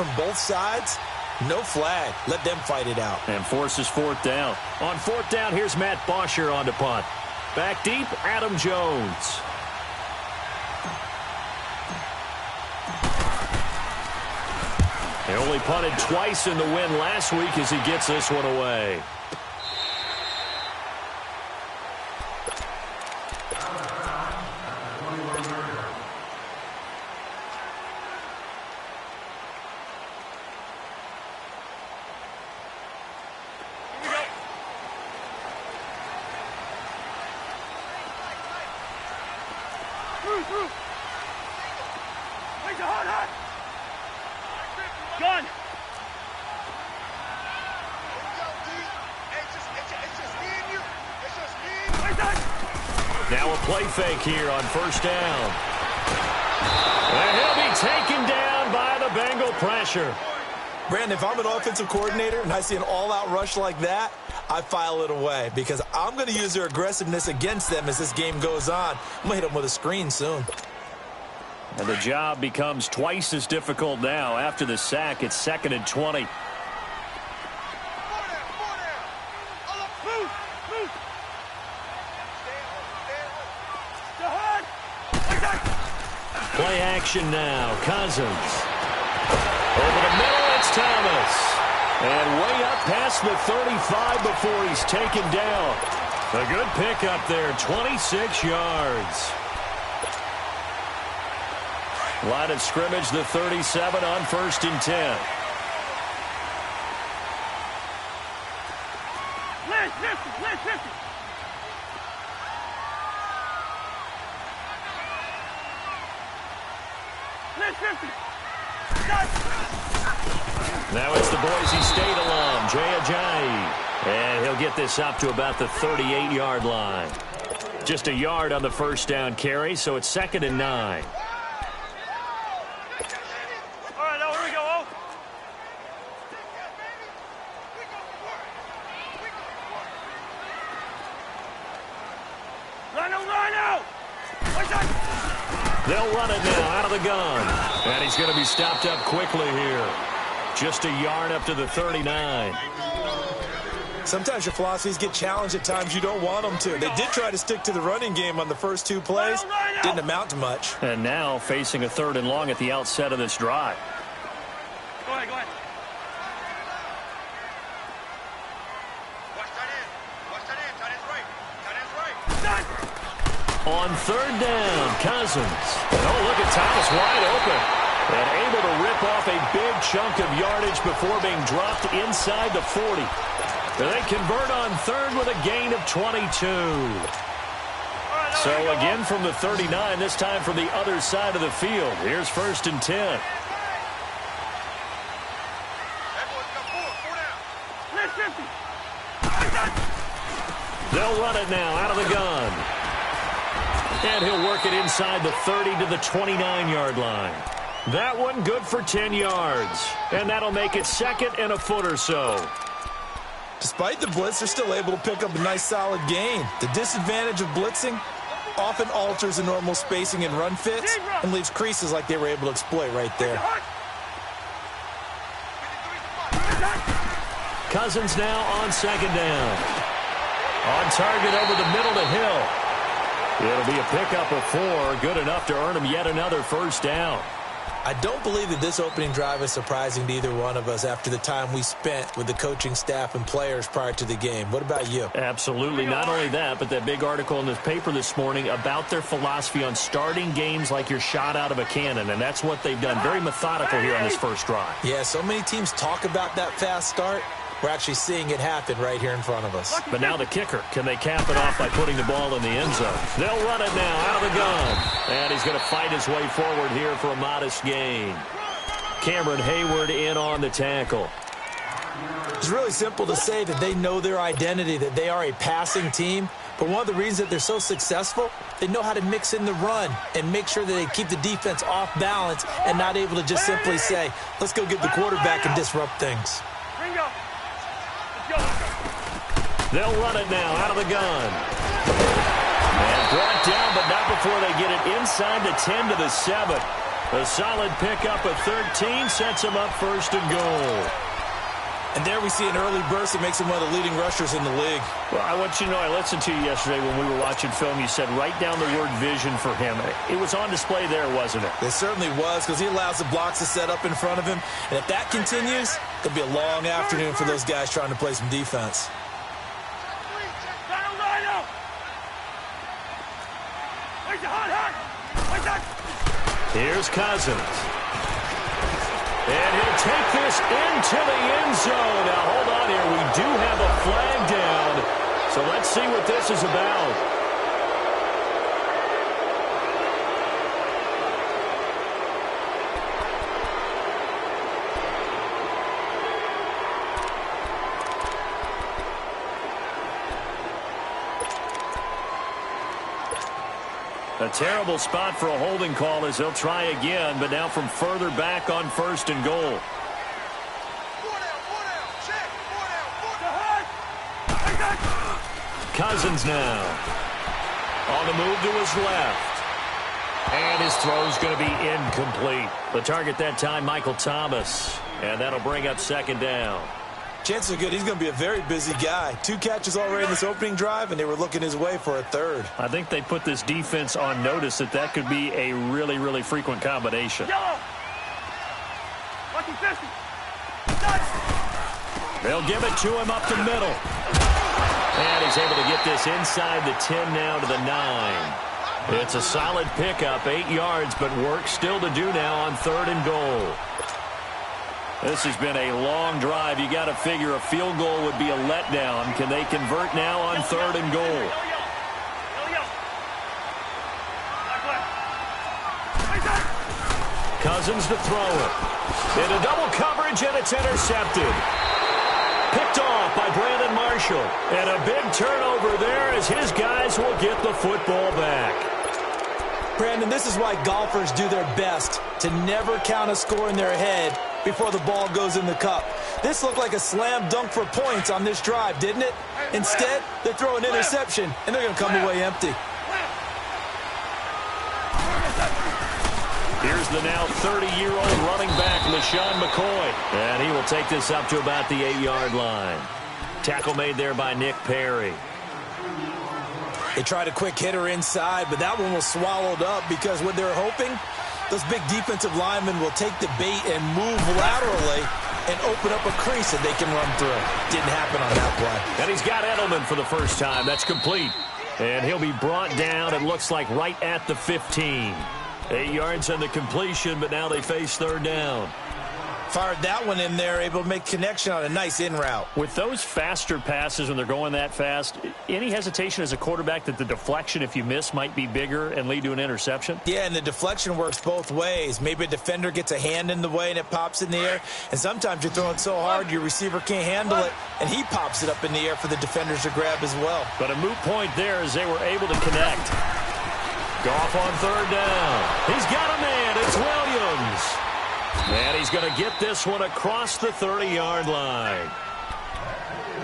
from both sides, no flag. Let them fight it out. And forces fourth down. On fourth down, here's Matt Bosher on to punt. Back deep, Adam Jones. He only punted twice in the win last week as he gets this one away. Gun! Now a play fake here on first down. And he'll be taken down by the Bengal pressure. Brandon, if I'm an offensive coordinator and I see an all-out rush like that, I file it away because I'm going to use their aggressiveness against them as this game goes on. I'm going to hit them with a screen soon. And the job becomes twice as difficult now. After the sack, it's 2nd and 20. Play action now. Cousins. Over the middle, it's Thomas. And way up past the 35 before he's taken down. A good pickup there, 26 yards. Line of scrimmage, the 37 on 1st and 10. Now it's the Boise State alum, Jay Ajayi. And he'll get this up to about the 38-yard line. Just a yard on the first down carry, so it's 2nd and 9. They'll run it now out of the gun. And he's going to be stopped up quickly here. Just a yard up to the 39. Sometimes your philosophies get challenged at times you don't want them to. They did try to stick to the running game on the first 2 plays. Didn't amount to much. And now facing a 3rd and long at the outset of this drive. Go ahead, go ahead. On 3rd down, Cousins. Oh, look at Thomas wide open. And able to rip off a big chunk of yardage before being dropped inside the 40. They convert on 3rd with a gain of 22. So again from the 39, this time from the other side of the field. Here's 1st and 10. They'll run it now out of the gun. And he'll work it inside the 30 to the 29-yard line. That one good for 10 yards. And that'll make it 2nd and a foot or so. Despite the blitz, they're still able to pick up a nice solid gain. The disadvantage of blitzing often alters the normal spacing and run fits and leaves creases like they were able to exploit right there. Cousins now on 2nd down. On target over the middle to Hill. It'll be a pickup of 4, good enough to earn him yet another first down. I don't believe that this opening drive is surprising to either one of us after the time we spent with the coaching staff and players prior to the game. What about you? Absolutely. Not only that, but that big article in the paper this morning about their philosophy on starting games like you're shot out of a cannon, and that's what they've done. Very methodical here on this first drive. Yeah, so many teams talk about that fast start. We're actually seeing it happen right here in front of us. But now the kicker. Can they cap it off by putting the ball in the end zone? They'll run it now out of the gun. And he's going to fight his way forward here for a modest gain. Cameron Hayward in on the tackle. It's really simple to say that they know their identity, that they are a passing team. But one of the reasons that they're so successful, they know how to mix in the run and make sure that they keep the defense off balance and not able to just simply say, let's go get the quarterback and disrupt things. They'll run it now out of the gun. And brought down, but not before they get it inside the 10 to the 7. A solid pickup of 13 sets him up first and goal. And there we see an early burst that makes him one of the leading rushers in the league. Well, I want you to know, I listened to you yesterday when we were watching film. You said write down the word vision for him. It was on display there, wasn't it? It certainly was, because he allows the blocks to set up in front of him. And if that continues, it'll be a long afternoon for those guys trying to play some defense. Here's Cousins. And he'll take this into the end zone. Now, hold on here. We do have a flag down. So let's see what this is about. A terrible spot for a holding call as he'll try again, but now from further back on first and goal. Cousins now. On the move to his left. And his throw's going to be incomplete. The target that time, Michael Thomas. And that'll bring up second down. Chances are good. He's going to be a very busy guy. 2 catches already in this opening drive, and they were looking his way for a third. I think they put this defense on notice that could be a really, really frequent combination. Yellow. Lucky 50. They'll give it to him up the middle. And he's able to get this inside the 10 now to the 9. It's a solid pickup, 8 yards, but work still to do now on third and goal. This has been a long drive. You got to figure a field goal would be a letdown. Can they convert now on third and goal? Cousins to throw it. Into double coverage, and it's intercepted. Picked off by Brandon Marshall. And a big turnover there as his guys will get the football back. Brandon, this is why golfers do their best to never count a score in their head before the ball goes in the cup. This looked like a slam dunk for points on this drive, didn't it? Instead, they throw an interception, and they're going to come away empty. Here's the now 30-year-old running back, LaShawn McCoy. And he will take this up to about the 8-yard line. Tackle made there by Nick Perry. They tried a quick hitter inside, but that one was swallowed up because what they're hoping, those big defensive linemen will take the bait and move laterally and open up a crease that they can run through. Didn't happen on that play. And he's got Edelman for the first time. That's complete. And he'll be brought down, it looks like, right at the 15. 8 yards on the completion, but now they face third down. Fired that one in there, able to make connection on a nice in route. With those faster passes when they're going that fast, any hesitation as a quarterback that the deflection, if you miss, might be bigger and lead to an interception? Yeah, and the deflection works both ways. Maybe a defender gets a hand in the way and it pops in the air, and sometimes you're throwing so hard your receiver can't handle it, and he pops it up in the air for the defenders to grab as well. But a moot point there as they were able to connect. Goff on third down. He's got a man. It's Williams. And he's going to get this one across the 30-yard line.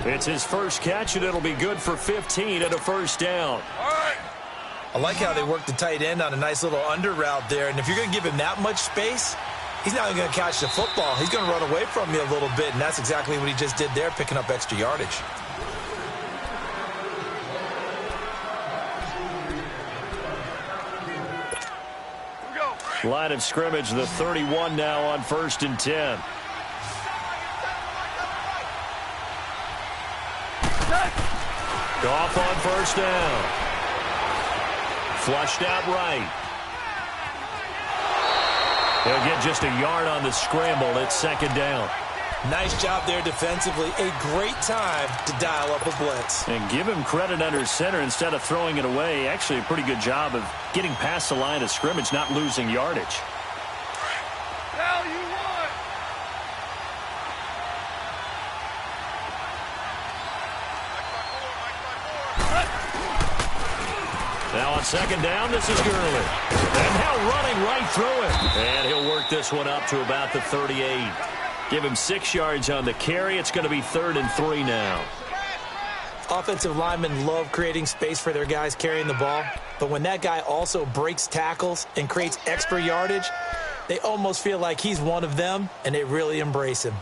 It's his first catch, and it'll be good for 15 and a first down. I like how they work the tight end on a nice little under route there. And if you're going to give him that much space, he's not going to catch the football. He's going to run away from you a little bit, and that's exactly what he just did there, picking up extra yardage. Line of scrimmage, the 31 now on first and 10. Goff on first down. Flushed out right. He'll get just a yard on the scramble. It's second down. Nice job there defensively. A great time to dial up a blitz. And give him credit under center instead of throwing it away. Actually, a pretty good job of getting past the line of scrimmage, not losing yardage. Now on second down, this is Gurley. And now running right through it. And he'll work this one up to about the 38. Give him 6 yards on the carry. It's going to be 3rd and 3 now. Offensive linemen love creating space for their guys carrying the ball. But when that guy also breaks tackles and creates extra yardage, They almost feel like he's one of them, and they really embrace him.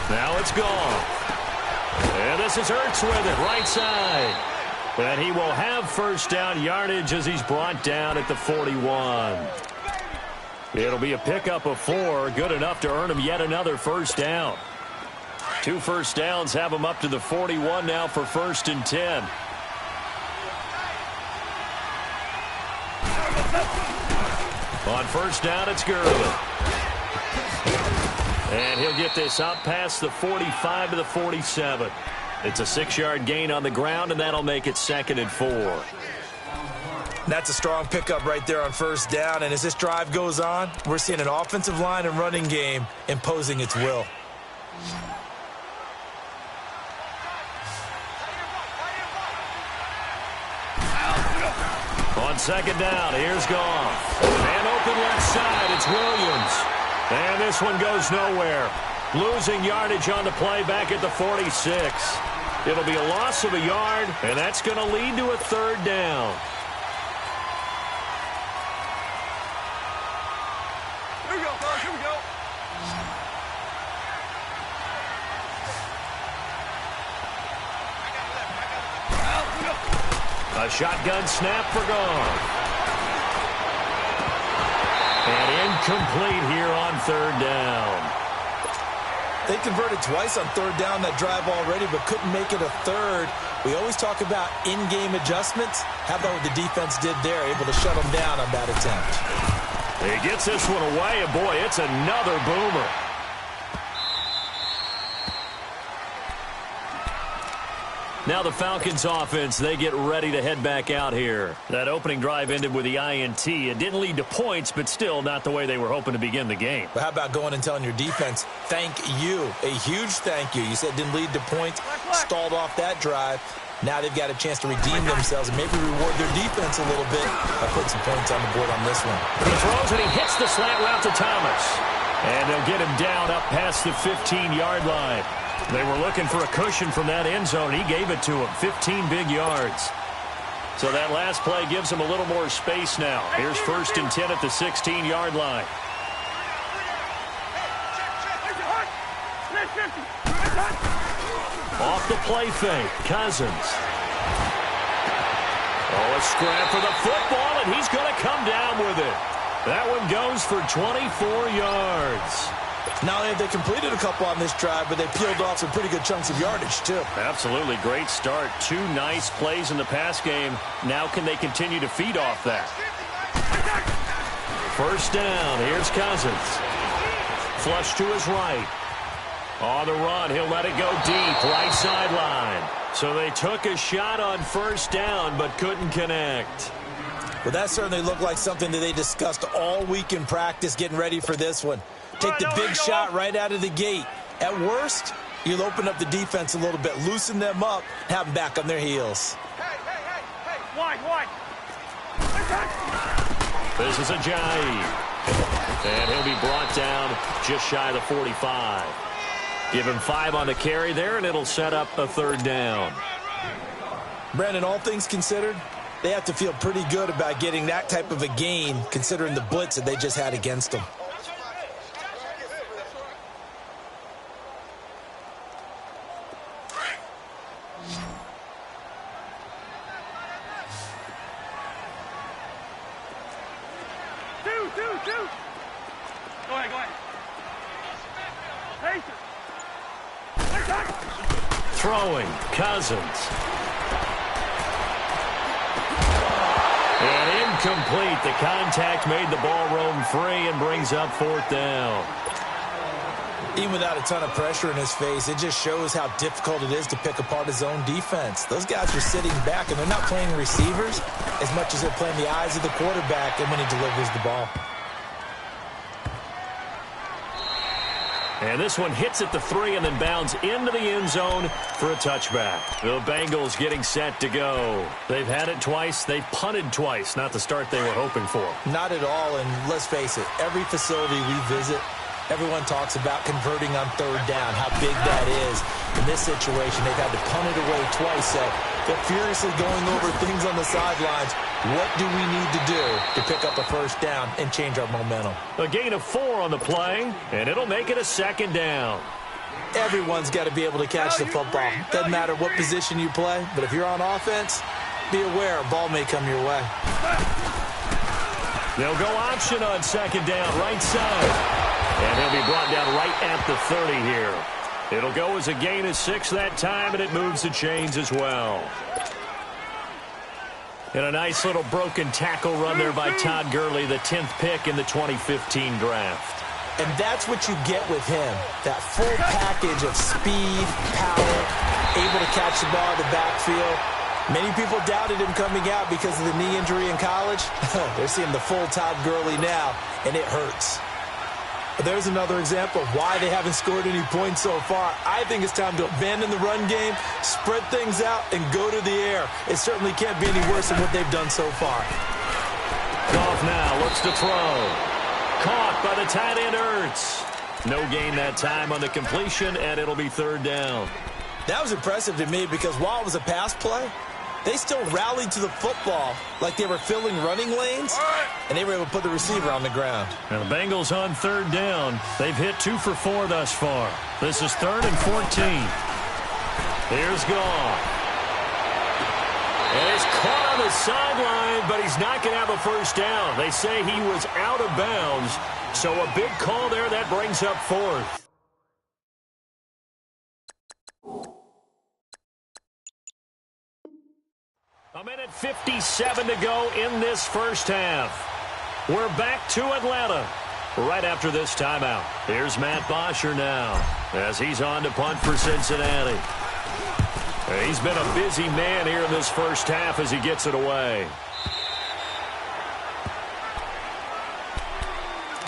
Now it's gone. And this is Ertz with it, right side. And he will have first down yardage as he's brought down at the 41. It'll be a pickup of 4, good enough to earn him yet another first down. 2 first downs have him up to the 41 now for 1st and 10. On first down, it's Gurley. And he'll get this up past the 45 to the 47. It's a 6-yard gain on the ground, and that'll make it 2nd and 4. That's a strong pickup right there on first down, and as this drive goes on, we're seeing an offensive line and running game imposing its will. On 2nd down, here's Goff. And open left side, it's Williams. And this one goes nowhere. Losing yardage on the play back at the 46. It'll be a loss of a yard, and that's going to lead to a 3rd down. Here we go, fellas, here we go. A shotgun snap for Goff. And incomplete here on 3rd down. They converted twice on 3rd down that drive already, but couldn't make it a 3rd. We always talk about in-game adjustments. How about what the defense did there, able to shut them down on that attempt? He gets this one away, and boy, it's another boomer. Now the Falcons offense, they get ready to head back out here. That opening drive ended with the INT. It didn't lead to points, but still not the way they were hoping to begin the game. But how about going and telling your defense, thank you, a huge thank you. You said it didn't lead to points, stalled off that drive. Now they've got a chance to redeem themselves and maybe reward their defense a little bit by putting some points on the board on this one. He throws and he hits the slant route to Thomas. And they'll get him down up past the 15-yard line. They were looking for a cushion from that end zone. He gave it to him, 15 big yards. So that last play gives him a little more space now. Here's 1st and 10 at the 16-yard line. Off the play fake, Cousins. Oh, a scrap for the football, and he's going to come down with it. That one goes for 24 yards. Not only have they completed a couple on this drive, but they peeled off some pretty good chunks of yardage, too. Absolutely. Great start. 2 nice plays in the pass game. Now can they continue to feed off that? 1st down. Here's Cousins. Flush to his right. On the run, he'll let it go deep. Right sideline. So they took a shot on 1st down, but couldn't connect. Well, that certainly looked like something that they discussed all week in practice getting ready for this one. Take the big shot right out of the gate. At worst, you'll open up the defense a little bit, loosen them up, have them back on their heels. Hey, wide. This is Ajayi. And he'll be brought down just shy of the 45. Give him 5 on the carry there, and it'll set up a 3rd down. Brandon, all things considered, they have to feel pretty good about getting that type of a gain, considering the blitz that they just had against them. Two. Go ahead. Throwing, Cousins. And incomplete. The contact made the ball roam free and brings up 4th down. Even without a ton of pressure in his face, it just shows how difficult it is to pick apart his own defense. Those guys are sitting back, and they're not playing receivers as much as they're playing the eyes of the quarterback and when he delivers the ball. And this one hits at the 3 and then bounds into the end zone for a touchback. The Bengals getting set to go. They've had it twice. They've punted twice. Not the start they were hoping for. Not at all, and let's face it, every facility we visit, Everyone talks about converting on third down, how big that is. In this situation, they've had to punt it away twice, so they're furiously going over things on the sidelines. What do we need to do to pick up a first down and change our momentum? A gain of 4 on the play, and it'll make it a second down. Everyone's got to be able to catch the football. Doesn't matter what position you play, but if you're on offense, be aware a ball may come your way. They'll go option on second down, right side. And he'll be brought down right at the 30 here. It'll go as a gain of 6 that time, and it moves the chains as well. And a nice little broken tackle run there by Todd Gurley, the 10th pick in the 2015 draft. And that's what you get with him, that full package of speed, power, able to catch the ball in the backfield. Many people doubted him coming out because of the knee injury in college. They're seeing the full Todd Gurley now, and it hurts. But there's another example of why they haven't scored any points so far. I think it's time to abandon the run game, spread things out, and go to the air. It certainly can't be any worse than what they've done so far. Goff now looks to throw. Caught by the tight end Ertz. No gain that time on the completion, and it'll be third down. That was impressive to me because while it was a pass play, they still rallied to the football like they were filling running lanes, and they were able to put the receiver on the ground. And the Bengals on third down. They've hit 2 for 4 thus far. This is 3rd and 14. Here's Goff. And he's caught on the sideline, but he's not going to have a first down. They say he was out of bounds, so a big call there that brings up 4th. A minute 57 to go in this first half. We're back to Atlanta right after this timeout. Here's Matt Bosher now as he's on to punt for Cincinnati. He's been a busy man here in this first half as he gets it away.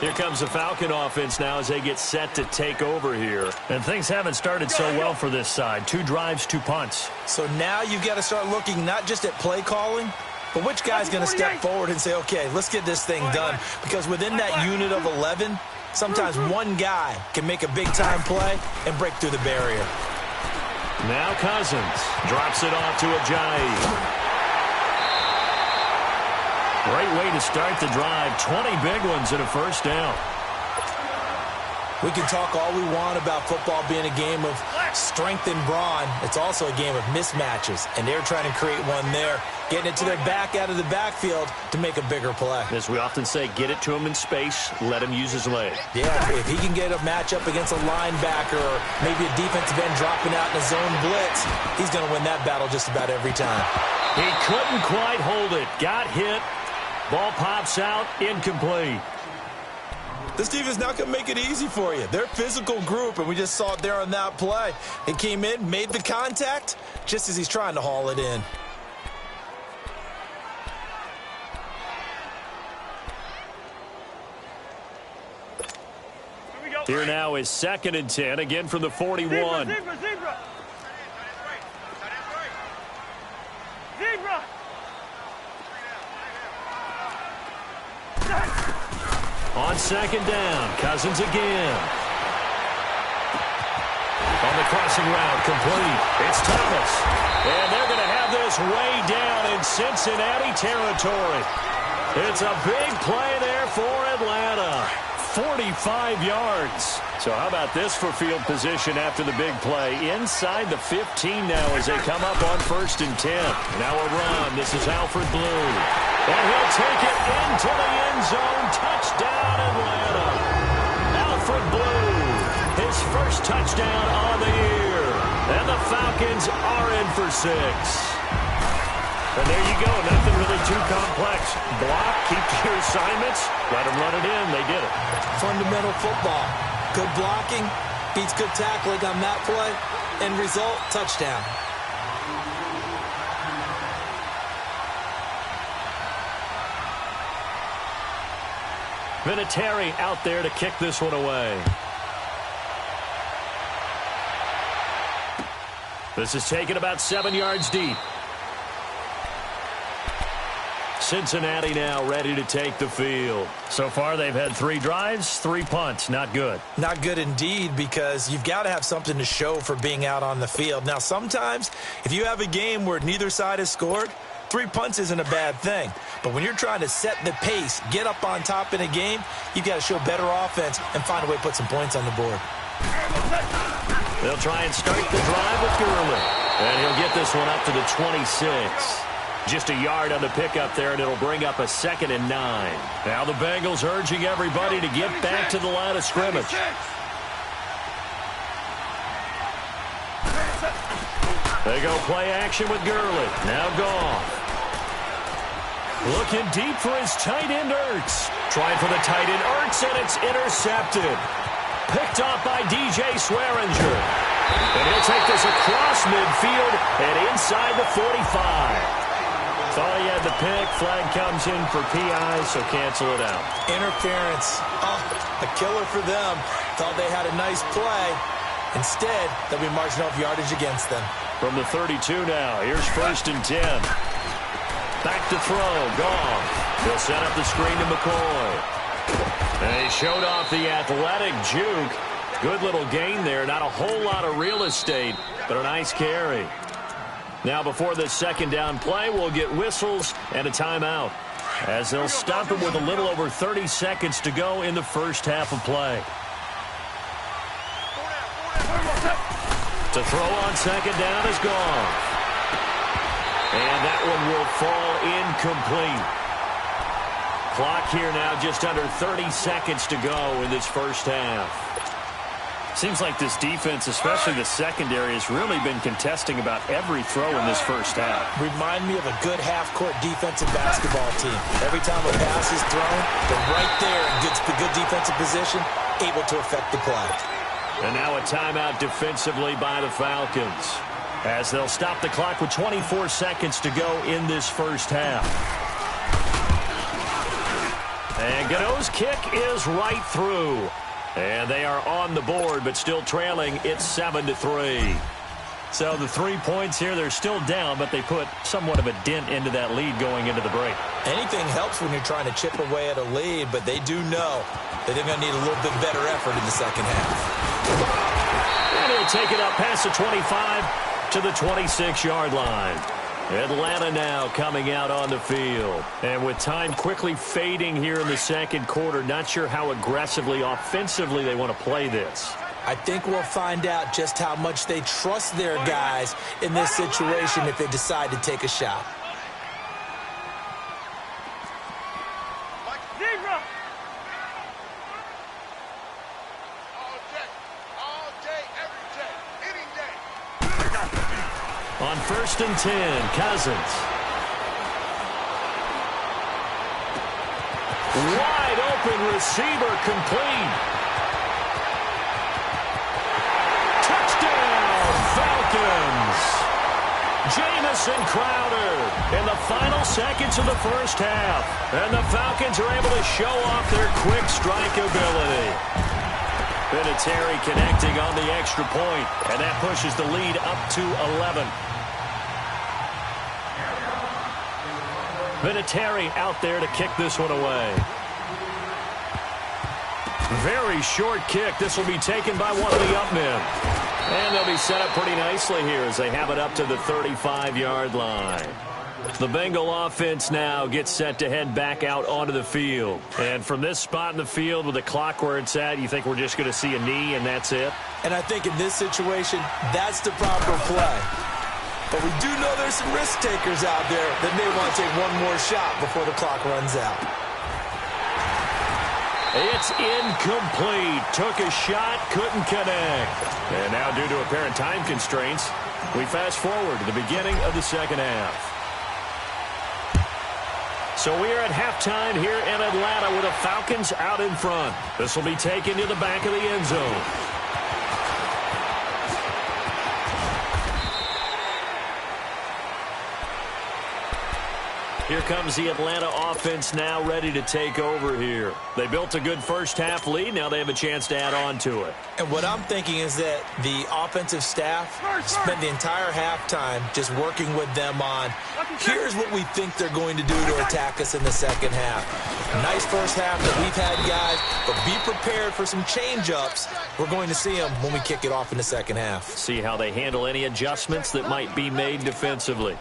Here comes the Falcon offense now as they get set to take over here. And things haven't started so well for this side. 2 drives, 2 punts. So now you've got to start looking not just at play calling, but which guy's going to step forward and say, okay, let's get this thing done. Because within that unit of 11, sometimes one guy can make a big-time play and break through the barrier. Now Cousins drops it off to Ajayi. Great way to start the drive. 20 big ones and a first down. We can talk all we want about football being a game of strength and brawn. It's also a game of mismatches, and they're trying to create one there, getting it to their back out of the backfield to make a bigger play. As we often say, get it to him in space, let him use his leg. Yeah, if he can get a matchup against a linebacker or maybe a defensive end dropping out in a zone blitz, he's going to win that battle just about every time. He couldn't quite hold it. Got hit. Ball pops out, incomplete. This defense not going to make it easy for you. They're a physical group, and we just saw it there on that play. It came in, made the contact, just as he's trying to haul it in. Here now is 2nd and 10, again from the 41. Zebra. On 2nd down, Cousins again. On the crossing route, complete. It's Thomas. And they're going to have this way down in Cincinnati territory. It's a big play there for Atlanta. 45 yards. So how about this for field position after the big play? Inside the 15 now as they come up on 1st and 10. Now a run. This is Alfred Blue. And he'll take it into the end zone. Touchdown, Atlanta. Alfred Blue, his first touchdown on the year. And the Falcons are in for 6. And there you go. Nothing really too complex. Block, keep to your assignments, let them run it in. They did it. Fundamental football. Good blocking, beats good tackling on that play. End result, touchdown. Vinatieri out there to kick this one away. This is taken about 7 yards deep. Cincinnati now ready to take the field. So far, they've had 3 drives, 3 punts. Not good. Not good indeed, because you've got to have something to show for being out on the field. Now, sometimes, if you have a game where neither side has scored, 3 punts isn't a bad thing. But when you're trying to set the pace, get up on top in a game, you've got to show better offense and find a way to put some points on the board. They'll try and start the drive with Gurley. And he'll get this one up to the 26. Just a yard on the pickup there, and it'll bring up a 2nd and 9. Now the Bengals urging everybody to get back to the line of scrimmage. They go play action with Gurley. Now Goff. Looking deep for his tight end, Ertz. Trying for the tight end, Ertz, and it's intercepted. Picked off by DJ Swearinger. And he'll take this across midfield and inside the 45. Thought he had the pick. Flag comes in for PI, so cancel it out. Interference. Oh, a killer for them. Thought they had a nice play. Instead, they'll be marching off yardage against them. From the 32 now, here's 1st and 10. Back to throw. Goff. He'll set up the screen to McCoy. And he showed off the athletic juke. Good little gain there. Not a whole lot of real estate, but a nice carry. Now, before this 2nd down play, we'll get whistles and a timeout, as they'll stop it with a little over 30 seconds to go in the first half of play. To throw on 2nd down is gone. And that one will fall incomplete. Clock here now just under 30 seconds to go in this first half. Seems like this defense, especially the secondary, has really been contesting about every throw in this first half. Remind me of a good half-court defensive basketball team. Every time a pass is thrown, they're right there in good defensive position, able to affect the play. And now a timeout defensively by the Falcons, as they'll stop the clock with 24 seconds to go in this first half. And Gano's kick is right through. And they are on the board, but still trailing. It's 7-3. So the 3 points here, they're still down, but they put somewhat of a dent into that lead going into the break. Anything helps when you're trying to chip away at a lead, but they do know that they're going to need a little bit better effort in the second half. And he'll take it up past the 25 to the 26-yard line. Atlanta now coming out on the field. And with time quickly fading here in the second quarter, not sure how aggressively, offensively they want to play this. I think we'll find out just how much they trust their guys in this situation if they decide to take a shot. On 1st and 10, Cousins. Wide open receiver, complete. Touchdown, Falcons. Jamison Crowder in the final seconds of the first half. And the Falcons are able to show off their quick strike ability. Vinatieri connecting on the extra point, and that pushes the lead up to 11. Vinatieri out there to kick this one away. Very short kick. This will be taken by one of the up men. And they'll be set up pretty nicely here as they have it up to the 35-yard line. The Bengal offense now gets set to head back out onto the field. And from this spot in the field with the clock where it's at, you think we're just going to see a knee and that's it? And I think in this situation, that's the proper play. But we do know there's some risk takers out there that may want to take one more shot before the clock runs out. It's incomplete. Took a shot, couldn't connect. And now due to apparent time constraints, we fast forward to the beginning of the second half. So we are at halftime here in Atlanta with the Falcons out in front. This will be taken to the back of the end zone. Here comes the Atlanta offense now ready to take over here. They built a good first-half lead. Now they have a chance to add on to it. And what I'm thinking is that the offensive staff spent the entire halftime just working with them on, here's what we think they're going to do to attack us in the second half. Nice first half that we've had, guys, but be prepared for some change-ups. We're going to see them when we kick it off in the second half. See how they handle any adjustments that might be made defensively.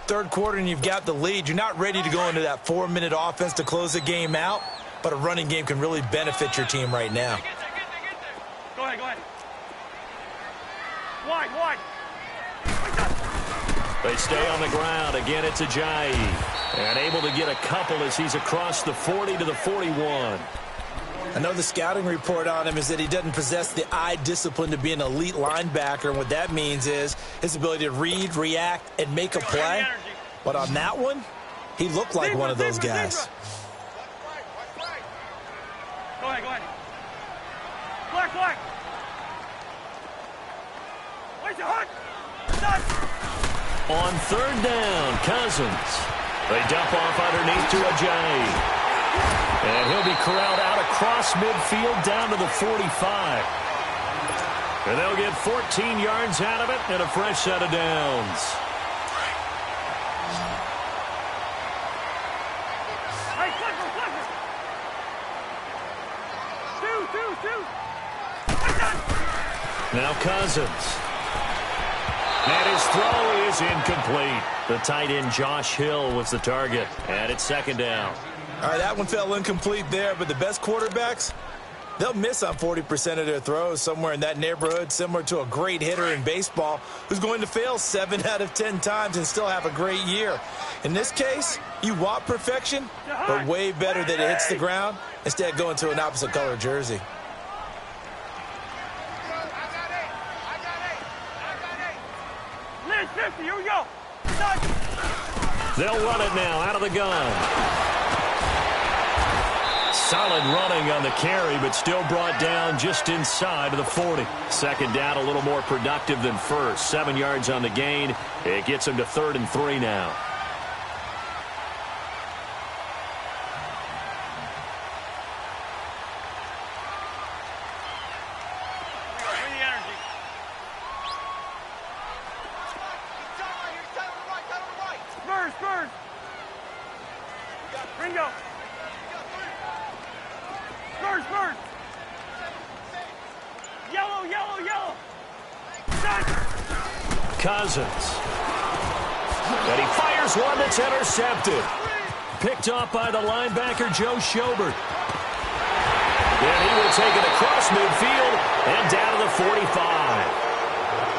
Third quarter and you've got the lead. You're not ready to go into that 4-minute offense to close the game out, but a running game can really benefit your team right now. Go ahead, go ahead. Wide. They stay on the ground. Again, it's Ajayi. And able to get a couple as he's across the 40 to the 41. I know the scouting report on him is that he doesn't possess the eye discipline to be an elite linebacker. And what that means is his ability to read, react, and make a play. But on that one, he looked like one of those guys. Go ahead. Black. Where's your hook? On third down, Cousins. They dump off underneath to Ajayi. And he'll be corralled out across midfield down to the 45. And they'll get 14 yards out of it and a fresh set of downs. Hey, Clifford. Two. Now Cousins. And his throw is incomplete. The tight end Josh Hill was the target. And it's second down. All right, that one fell incomplete there, but the best quarterbacks, they'll miss on 40% of their throws, somewhere in that neighborhood, similar to a great hitter in baseball who's going to fail 7 out of 10 times and still have a great year. In this case, you want perfection, but way better that it hits the ground instead of going to an opposite color jersey. Liz, 50, here we go. They'll run it now out of the gun. Solid running on the carry, but still brought down just inside of the 40. Second down, a little more productive than first. 7 yards on the gain. It gets him to 3rd and 3 now. Bring the energy. Spurs. Ringo. Spurs. Yellow. Cousins. And he fires one that's intercepted. Picked off by the linebacker, Joe Schobert. And he will take it across midfield and down to the 45.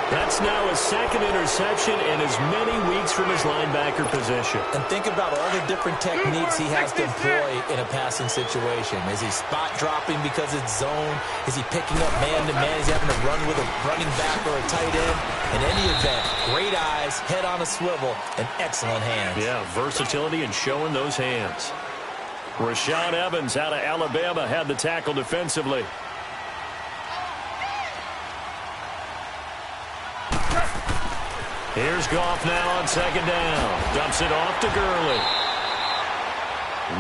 That's now his second interception in as many weeks from his linebacker position. And think about all the different techniques he has to employ in a passing situation. Is he spot dropping because it's zone? Is he picking up man-to-man? Is he having to run with a running back or a tight end? In any event, great eyes, head on a swivel, and excellent hands. Yeah, versatility and showing those hands. Rashaan Evans out of Alabama had the tackle defensively. Here's Goff now on second down. Dumps it off to Gurley.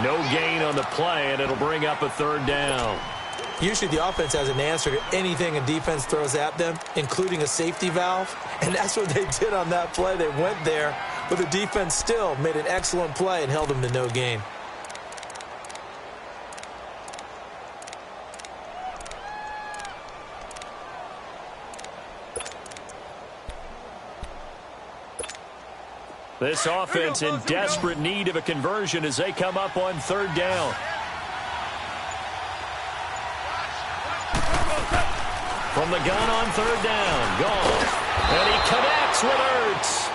No gain on the play, and it'll bring up a 3rd down. Usually the offense has an answer to anything a defense throws at them, including a safety valve. And that's what they did on that play. They went there, but the defense still made an excellent play and held them to no gain. This offense in desperate need of a conversion as they come up on 3rd down. From the gun on 3rd down, Goff. And he connects with Ertz.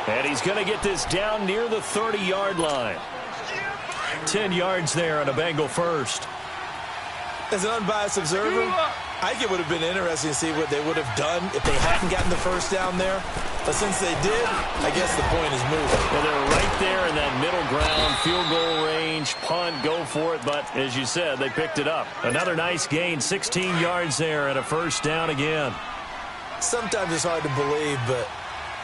And he's going to get this down near the 30-yard line. 10 yards there on a Bengal first. As an unbiased observer, I think it would have been interesting to see what they would have done if they hadn't gotten the first down there. But since they did, I guess the point is moved. Well, they're right there in that middle ground, field goal range, punt, go for it. But as you said, they picked it up. Another nice gain, 16 yards there and a first down again. Sometimes it's hard to believe, but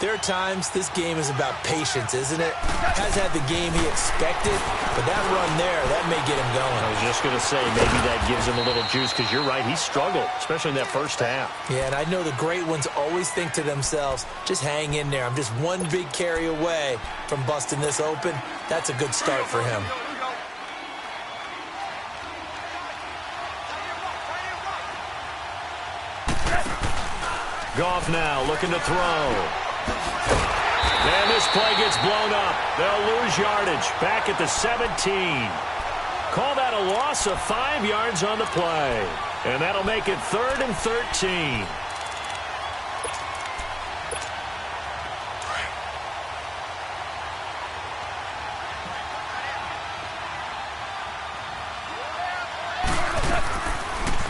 There are times this game is about patience, isn't it? Has had the game he expected, but that run there, that may get him going. I was just going to say, maybe that gives him a little juice, because you're right, he struggled, especially in that first half. Yeah, and I know the great ones always think to themselves, just hang in there. I'm just one big carry away from busting this open. That's a good start for him. Goff now looking to throw. And this play gets blown up. They'll lose yardage back at the 17. Call that a loss of 5 yards on the play. And that'll make it 3rd and 13.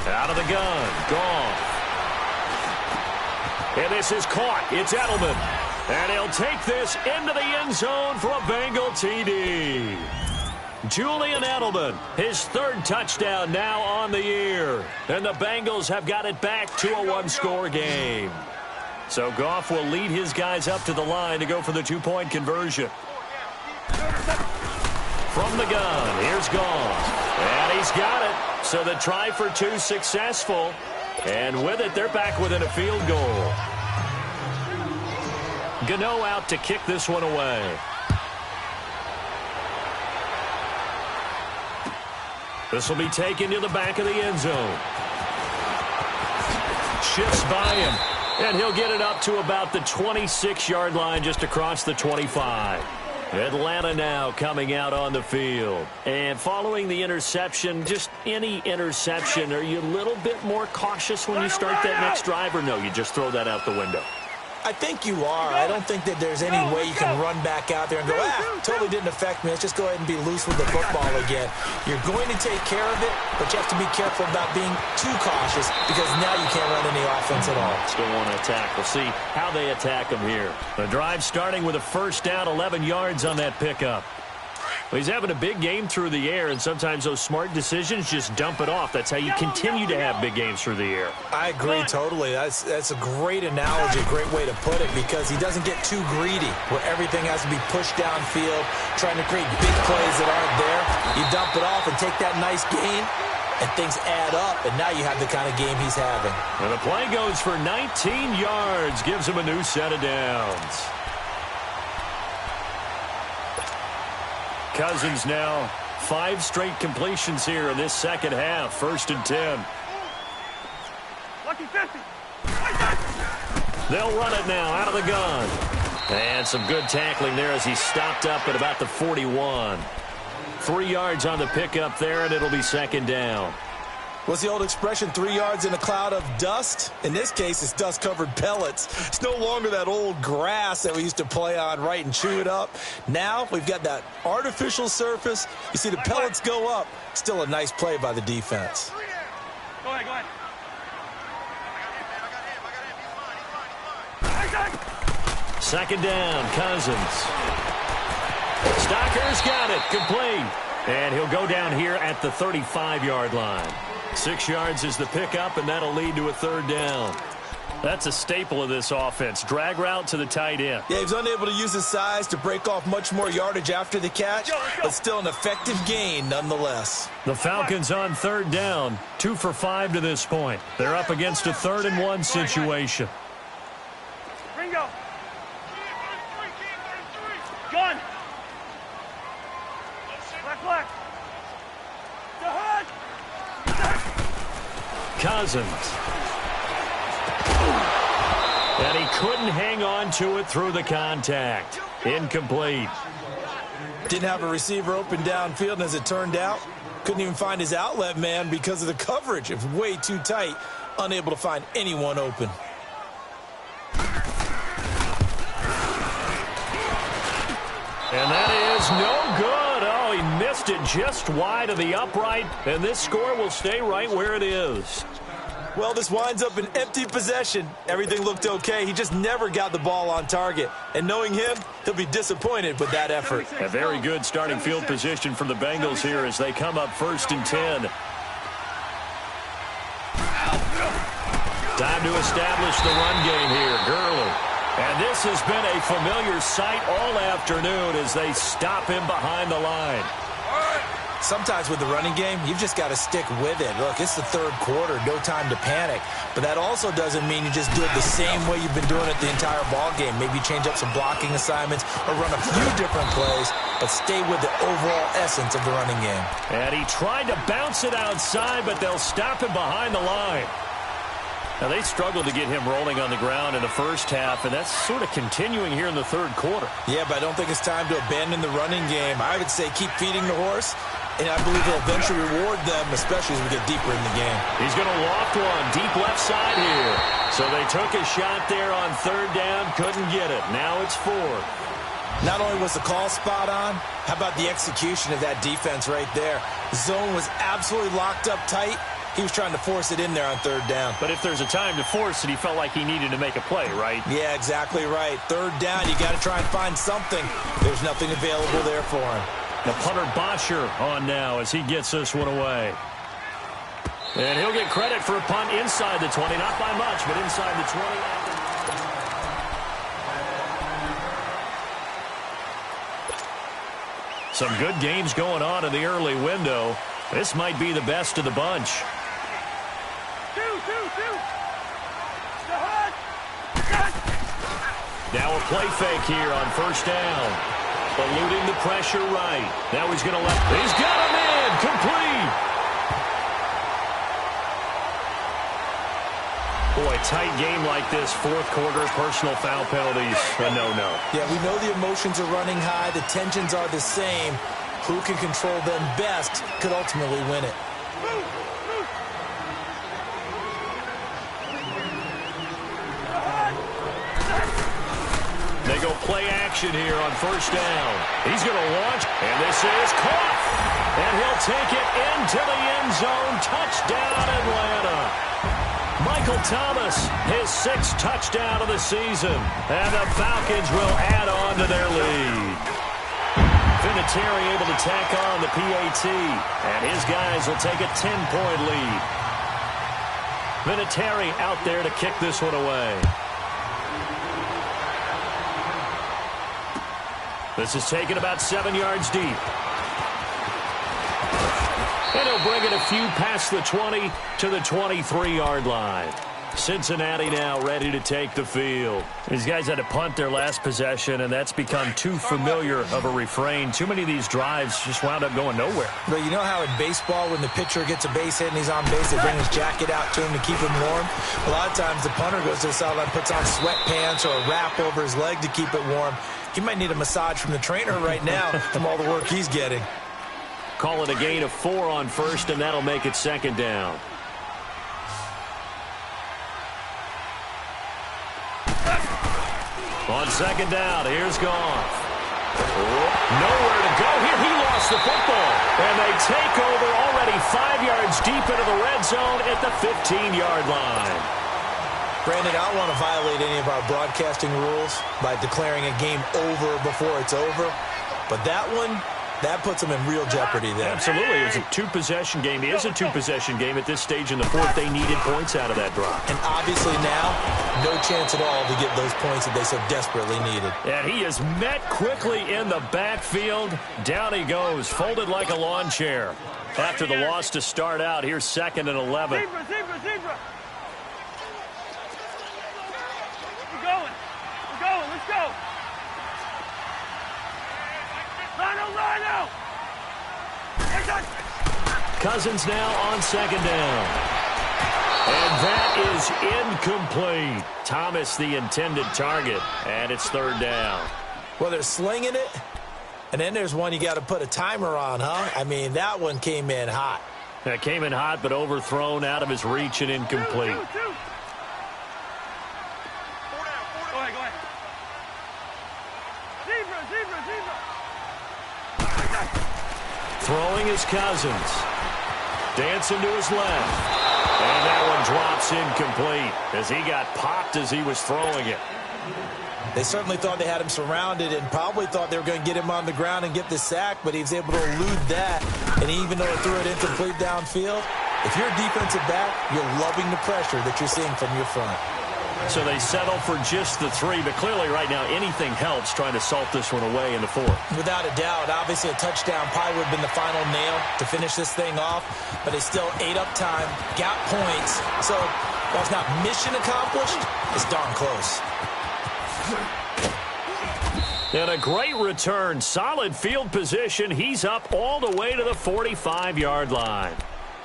Out of the gun. Goff. And this is caught. It's Edelman. And he'll take this into the end zone for a Bengal TD. Julian Edelman, his 3rd touchdown now on the year. And the Bengals have got it back to a 1-score game. So Goff will lead his guys up to the line to go for the 2-point conversion. From the gun, here's Goff. And he's got it. So the try for 2 successful. And with it, they're back within a field goal. Gano out to kick this one away. This will be taken to the back of the end zone. Shifts by him. And he'll get it up to about the 26-yard line, just across the 25. Atlanta now coming out on the field. And following the interception, just any interception, are you a little bit more cautious when you start that next drive, or no, you just throw that out the window? I think you are. I don't think that there's any way you can run back out there and go, totally didn't affect me. Let's just go ahead and be loose with the football again. You're going to take care of it, but you have to be careful about being too cautious, because now you can't run any offense at all. Still want to attack. We'll see how they attack him here. The drive starting with a 1st down, 11 yards on that pickup. Well, he's having a big game through the air, and sometimes those smart decisions just dump it off. That's how you continue to have big games through the air. I agree totally. That's a great analogy, a great way to put it, because he doesn't get too greedy where everything has to be pushed downfield, trying to create big plays that aren't there. You dump it off and take that nice gain, and things add up, and now you have the kind of game he's having. And the play goes for 19 yards, gives him a new set of downs. Cousins now 5 straight completions here in this second half. 1st and 10. Lucky 50. They'll run it now out of the gun. And some good tackling there as he stopped up at about the 41. 3 yards on the pickup there, and it'll be 2nd down. What's the old expression, 3 yards in a cloud of dust? In this case, it's dust-covered pellets. It's no longer that old grass that we used to play on, right, and chew it up. Now we've got that artificial surface. You see the pellets go up. Still a nice play by the defense. Go ahead, go ahead. 2nd down, Cousins. Stocker's got it, complete. And he'll go down here at the 35-yard line. 6 yards is the pickup, and that'll lead to a 3rd down. That's a staple of this offense. Drag route to the tight end. Yeah, he was unable to use his size to break off much more yardage after the catch, but still an effective gain nonetheless. The Falcons on 3rd down, 2 for 5 to this point. They're up against a 3rd and 1 situation. Ringo. Gun. Black. The hood. Cousins. And he couldn't hang on to it through the contact. Incomplete. Didn't have a receiver open downfield, and as it turned out, couldn't even find his outlet man because of the coverage. It was way too tight, unable to find anyone open. And that is no good. Oh, he missed it just wide of the upright, and this score will stay right where it is. Well, this winds up an empty possession. Everything looked okay. He just never got the ball on target. And knowing him, he'll be disappointed with that effort. A very good starting field position for the Bengals here as they come up 1st and 10. Time to establish the run game here. Gurley. And this has been a familiar sight all afternoon as they stop him behind the line. Sometimes with the running game, you've just got to stick with it. Look, it's the third quarter, no time to panic. But that also doesn't mean you just do it the same way you've been doing it the entire ball game. Maybe change up some blocking assignments or run a few different plays, but stay with the overall essence of the running game. And he tried to bounce it outside, but they'll stop him behind the line. Now, they struggled to get him rolling on the ground in the first half, and that's sort of continuing here in the third quarter. Yeah, but I don't think it's time to abandon the running game. I would say keep feeding the horse, and I believe he'll eventually reward them, especially as we get deeper in the game. He's going to loft one deep left side here. So they took a shot there on third down, couldn't get it. Now it's fourth. Not only was the call spot on, how about the execution of that defense right there? The zone was absolutely locked up tight. He was trying to force it in there on third down. But if there's a time to force it, he felt like he needed to make a play, right? Yeah, exactly right. Third down, you got to try and find something. There's nothing available there for him. The punter Bosher on now as he gets this one away. And he'll get credit for a punt inside the 20. Not by much, but inside the 20. Some good games going on in the early window. This might be the best of the bunch. Now a play fake here on first down. Eluding the pressure right. Now he's going to let... He's got him in! Complete! Boy, tight game like this, fourth quarter, personal foul penalties, a no-no. Yeah, we know the emotions are running high. The tensions are the same. Who can control them best could ultimately win it. They go play action here on first down. He's going to launch, and this is caught. And he'll take it into the end zone. Touchdown, Atlanta. Michael Thomas, his sixth touchdown of the season. And the Falcons will add on to their lead. Vinatieri able to tack on the PAT. And his guys will take a 10-point lead. Vinatieri out there to kick this one away. This is taken about 7 yards deep. And he'll bring it a few past the 20 to the 23-yard line. Cincinnati now ready to take the field. These guys had to punt their last possession, and that's become too familiar of a refrain. Too many of these drives just wound up going nowhere. But you know how in baseball, when the pitcher gets a base hit and he's on base, they bring his jacket out to him to keep him warm? A lot of times the punter goes to the sideline, puts on sweatpants or a wrap over his leg to keep it warm. He might need a massage from the trainer right now from all the work he's getting. Call it a gain of 4 on first, and that'll make it second down. On second down, here's Goff. Nowhere to go here. He lost the football. And they take over already 5 yards deep into the red zone at the 15-yard line. Brandon, I don't want to violate any of our broadcasting rules by declaring a game over before it's over. But that one, that puts them in real jeopardy there. Absolutely. It was a two-possession game. It is a two-possession game at this stage in the fourth. They needed points out of that drive. And obviously now, no chance at all to get those points that they so desperately needed. And he is met quickly in the backfield. Down he goes, folded like a lawn chair. After the loss to start out, here's second and 11. Zebra, zebra, zebra. We're going, let's go. Rhino! Cousins now on second down. And that is incomplete. Thomas the intended target, and it's third down. Well, they're slinging it, and then there's one you got to put a timer on, huh? I mean, that one came in hot. That came in hot, but overthrown out of his reach and incomplete. Go ahead. Zebra. Throwing is Cousins. Dancing to his left. And that one drops incomplete as he got popped as he was throwing it. They certainly thought they had him surrounded and probably thought they were going to get him on the ground and get the sack, but he was able to elude that. And even though he threw it incomplete downfield, if you're a defensive back, you're loving the pressure that you're seeing from your front. So they settle for just the 3, but clearly right now anything helps trying to salt this one away in the 4th. Without a doubt, obviously a touchdown probably would have been the final nail to finish this thing off, but they still ate up time, got points. So while it's not mission accomplished, it's darn close. And a great return, solid field position. He's up all the way to the 45-yard line.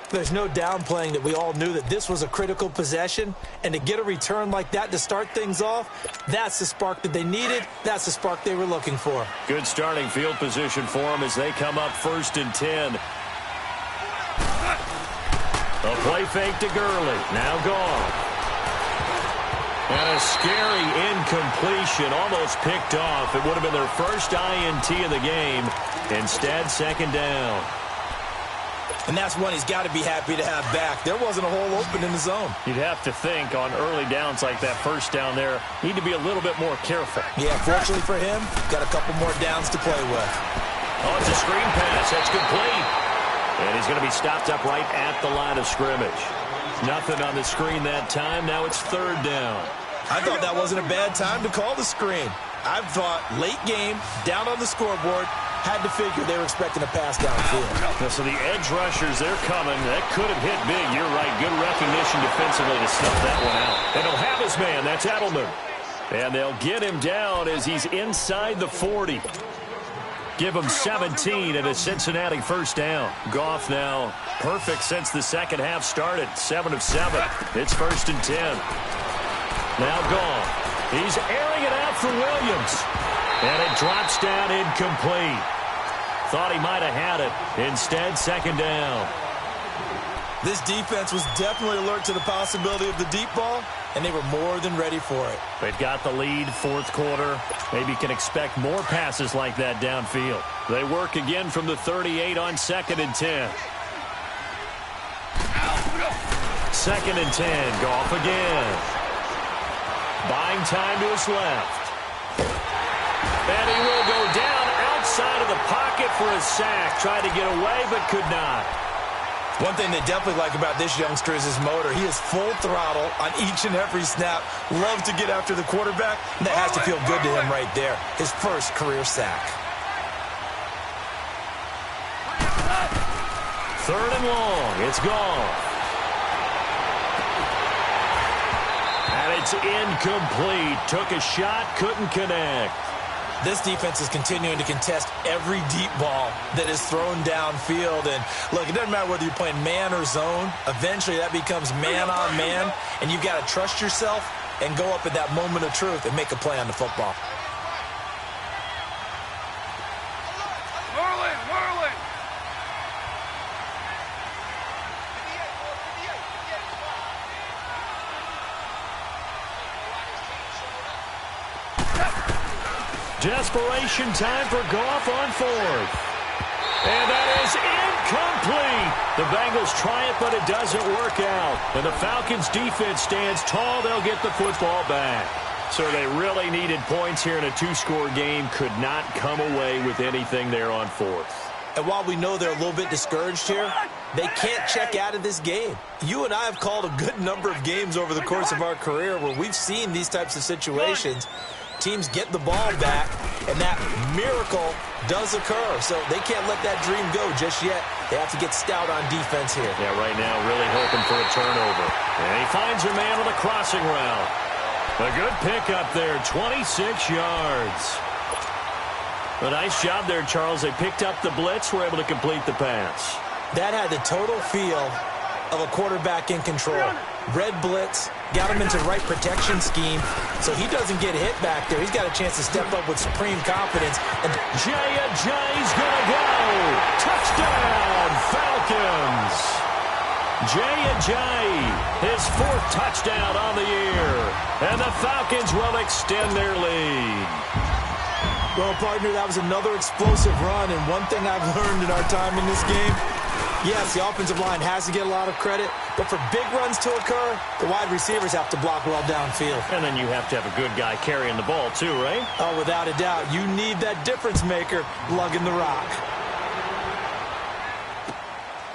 There's no downplaying that we all knew that this was a critical possession, and to get a return like that to start things off, that's the spark that they needed. That's the spark they were looking for. Good starting field position for them as they come up 1st and 10. A play fake to Gurley, now gone. And a scary incompletion, almost picked off. It would have been their first INT of the game. Instead, 2nd down. And that's one he's got to be happy to have back. There wasn't a hole open in the zone. You'd have to think on early downs like that, 1st down there, need to be a little bit more careful. Yeah, fortunately for him, got a couple more downs to play with. Oh, it's a screen pass. That's complete. And he's going to be stopped up right at the line of scrimmage. Nothing on the screen that time. Now it's 3rd down. I thought that wasn't a bad time to call the screen. I thought late game, down on the scoreboard, had to figure they were expecting a pass downfield. So the edge rushers, they're coming. That could have hit big. You're right. Good recognition defensively to snuff that one out. And he'll have his man. That's Edelman. And they'll get him down as he's inside the 40. Give him 17 and a Cincinnati 1st down. Goff now perfect since the second half started. 7 of 7. It's 1st and 10. Now gone. He's airing it out for Williams. And it drops down incomplete. Thought he might have had it. Instead, 2nd down. This defense was definitely alert to the possibility of the deep ball, and they were more than ready for it. They've got the lead, 4th quarter. Maybe can expect more passes like that downfield. They work again from the 38 on 2nd and 10. 2nd and 10. Goff again. Buying time to his left. And he will go down outside of the pocket for a sack. Tried to get away, but could not. One thing they definitely like about this youngster is his motor. He is full throttle on each and every snap. Loves to get after the quarterback, and that has to feel good to him right there. His first career sack. 3rd and long. It's gone. And it's incomplete. Took a shot, couldn't connect. This defense is continuing to contest every deep ball that is thrown downfield. And, look, it doesn't matter whether you're playing man or zone. Eventually, that becomes man on man, and you've got to trust yourself and go up at that moment of truth and make a play on the football. Whirling. Desperation time for Goff on 4th. And that is incomplete. The Bengals try it, but it doesn't work out. And the Falcons' defense stands tall. They'll get the football back. So they really needed points here in a 2-score game. Could not come away with anything there on 4th. And while we know they're a little bit discouraged here, they can't check out of this game. You and I have called a good number of games over the course of our career where we've seen these types of situations. Teams get the ball back, and that miracle does occur. So they can't let that dream go just yet. They have to get stout on defense here. Yeah, right now really hoping for a turnover. And he finds her man on the crossing route. A good pickup there, 26 yards. A nice job there, Charles. They picked up the blitz, were able to complete the pass. That had the total feel of a quarterback in control. Red blitz, got him into the right protection scheme, so he doesn't get hit back there. He's got a chance to step up with supreme confidence. And Jay's gonna go. Touchdown, Falcons. Jay, his 4th touchdown on the year. And the Falcons will extend their lead. Well, partner, that was another explosive run, and one thing I've learned in our time in this game, yes, the offensive line has to get a lot of credit, but for big runs to occur, the wide receivers have to block well downfield. And then you have to have a good guy carrying the ball too, right? Oh, without a doubt. You need that difference maker lugging the rock.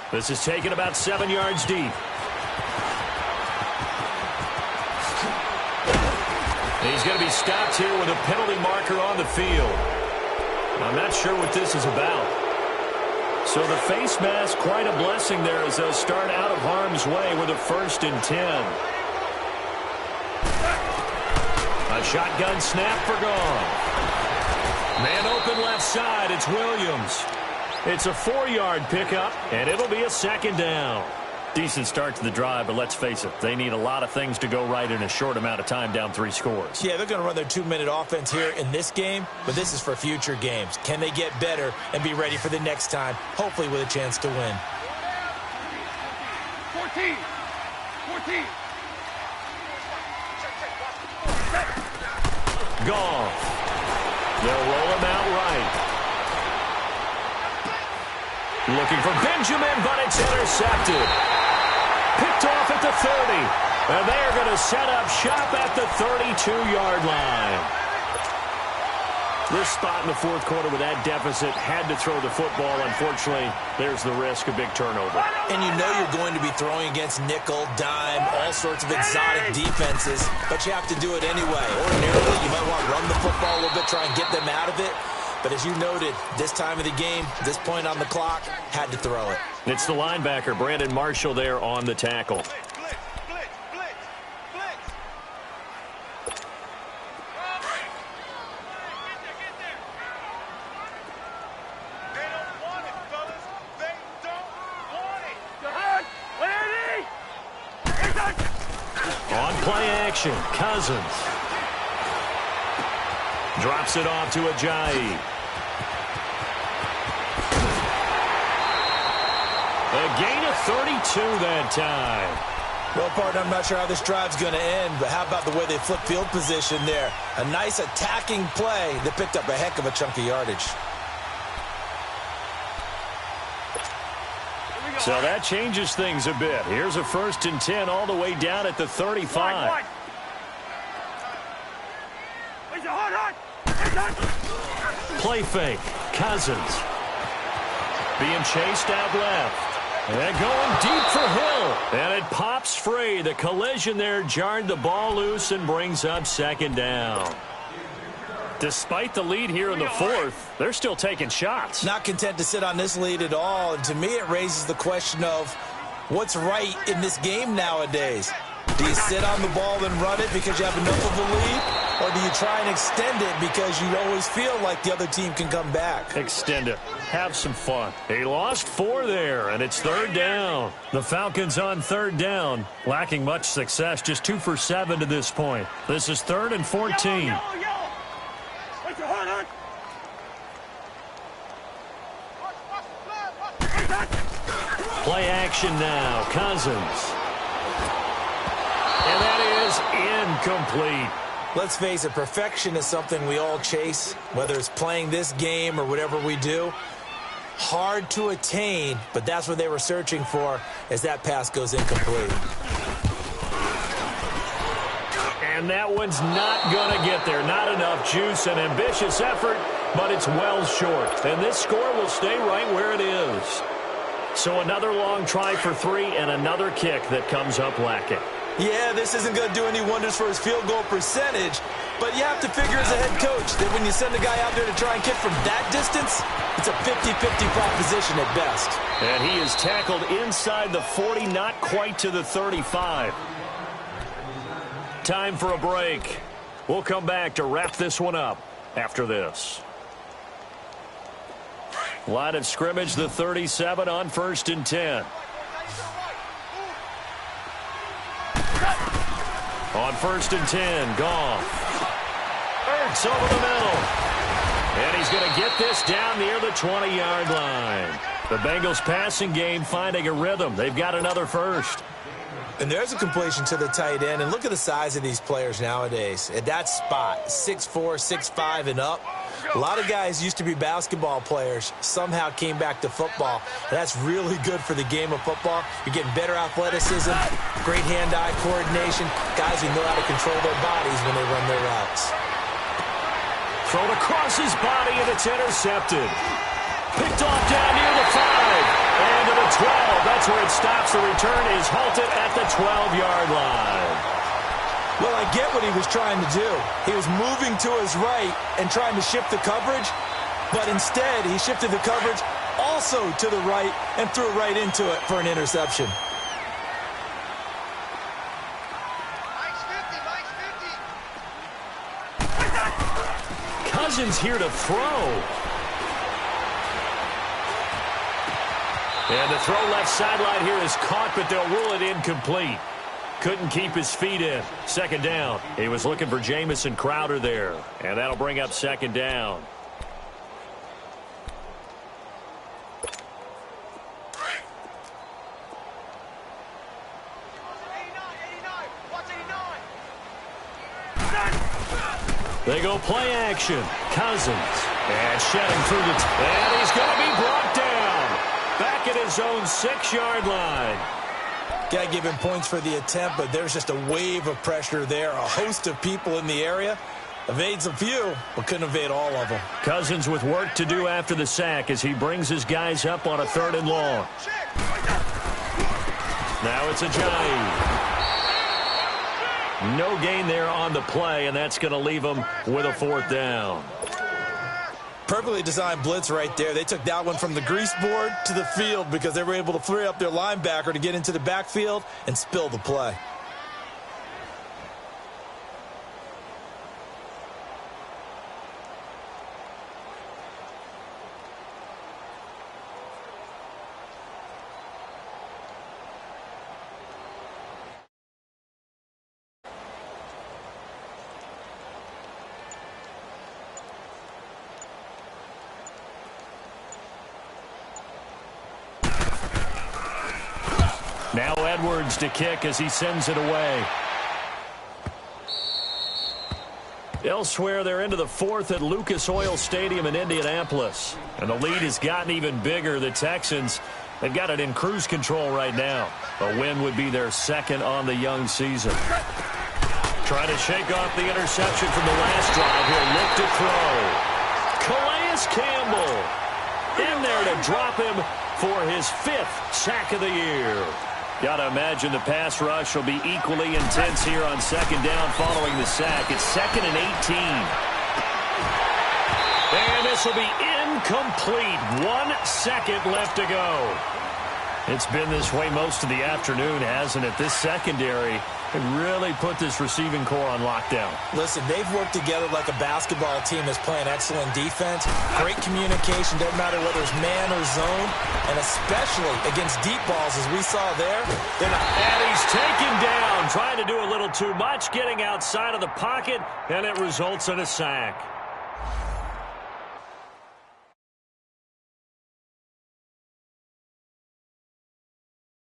This is taken about 7 yards deep. He's going to be stopped here with a penalty marker on the field. I'm not sure what this is about. So the face mask, quite a blessing there as they'll start out of harm's way with a 1st and 10. A shotgun snap for Gam. Man open left side, it's Williams. It's a 4-yard pickup, and it'll be a 2nd down. Decent start to the drive, but let's face it, they need a lot of things to go right in a short amount of time, down 3 scores. Yeah, they're going to run their 2-minute offense here in this game, but this is for future games. Can they get better and be ready for the next time, hopefully with a chance to win? 14. Gam. They'll roll him out right. Looking for Benjamin, but it's intercepted. Picked off at the 30. And they are going to set up shop at the 32-yard line. This spot in the 4th quarter with that deficit, had to throw the football. Unfortunately, there's the risk of big turnover. And you know you're going to be throwing against nickel, dime, all sorts of exotic defenses, but you have to do it anyway. Ordinarily, you might want to run the football a little bit, try and get them out of it. But as you noted, this time of the game, this point on the clock, had to throw it. It's the linebacker, Brandon Marshall, there on the tackle. On play action, Cousins. Drops it off to Ajayi. A gain of 32 that time. Well, partner, I'm not sure how this drive's going to end, but how about the way they flip field position there? A nice attacking play that picked up a heck of a chunk of yardage. So that changes things a bit. Here's a 1st and 10 all the way down at the 35. Play fake. Cousins. Being chased out left. And going deep for Hill. And it pops free. The collision there jarred the ball loose and brings up 2nd down. Despite the lead here in the 4th, they're still taking shots. Not content to sit on this lead at all. And to me, it raises the question of what's right in this game nowadays. Do you sit on the ball and run it because you have enough of a lead? Or do you try and extend it because you always feel like the other team can come back? Extend it. Have some fun. He lost 4 there, and it's 3rd down. The Falcons on 3rd down, lacking much success, just 2 for 7 to this point. This is 3rd and 14. Play action now. Cousins. And that is incomplete. Let's face it, perfection is something we all chase, whether it's playing this game or whatever we do. Hard to attain, but that's what they were searching for as that pass goes incomplete. And that one's not going to get there. Not enough juice, an ambitious effort, but it's well short. And this score will stay right where it is. So another long try for 3 and another kick that comes up lacking. Yeah, this isn't going to do any wonders for his field goal percentage, but you have to figure as a head coach that when you send a guy out there to try and kick from that distance, it's a 50-50 proposition at best. And he is tackled inside the 40, not quite to the 35. Time for a break. We'll come back to wrap this one up after this. Line of scrimmage, the 37 on 1st and 10. On 1st and 10, Gam. Ertz over the middle. And he's going to get this down near the 20-yard line. The Bengals passing game finding a rhythm. They've got another first. And there's a completion to the tight end. And look at the size of these players nowadays. At that spot, 6'4", 6'5", and up. A lot of guys used to be basketball players, somehow came back to football. And that's really good for the game of football. You're getting better athleticism, great hand-eye coordination, guys who know how to control their bodies when they run their routes. Thrown across his body, and it's intercepted. Picked off down near the 5. And to the 12. That's where it stops. The return is halted at the 12-yard line. Well, I get what he was trying to do. He was moving to his right and trying to shift the coverage, but instead he shifted the coverage also to the right and threw it right into it for an interception. Cousins here to throw. And the throw left sideline here is caught, but they'll rule it incomplete. Couldn't keep his feet in. Second down. He was looking for Jamison Crowder there. And that'll bring up second down. They go play action. Cousins. And shedding through the... And he's going to be brought down. Back at his own 6-yard line. Got to give him points for the attempt, but there's just a wave of pressure there. A host of people in the area. Evades a few, but couldn't evade all of them. Cousins with work to do after the sack as he brings his guys up on a 3rd and long. Now it's Ajayi. No gain there on the play, and that's going to leave him with a 4th down. Perfectly designed blitz right there. They took that one from the grease board to the field because they were able to free up their linebacker to get into the backfield and spill the play. Now Edwards to kick as he sends it away. Elsewhere, they're into the 4th at Lucas Oil Stadium in Indianapolis. And the lead has gotten even bigger. The Texans, they've got it in cruise control right now. A win would be their 2nd on the young season. Trying to shake off the interception from the last drive. He'll look to throw. Calais Campbell in there to drop him for his 5th sack of the year. Got to imagine the pass rush will be equally intense here on 2nd down following the sack. It's 2nd and 18. And this will be incomplete. 1 second left to go. It's been this way most of the afternoon, hasn't it? This secondary really put this receiving core on lockdown. Listen, they've worked together like a basketball team that's playing excellent defense. Great communication, doesn't matter whether it's man or zone, and especially against deep balls as we saw there. And he's taken down, trying to do a little too much, getting outside of the pocket, and it results in a sack.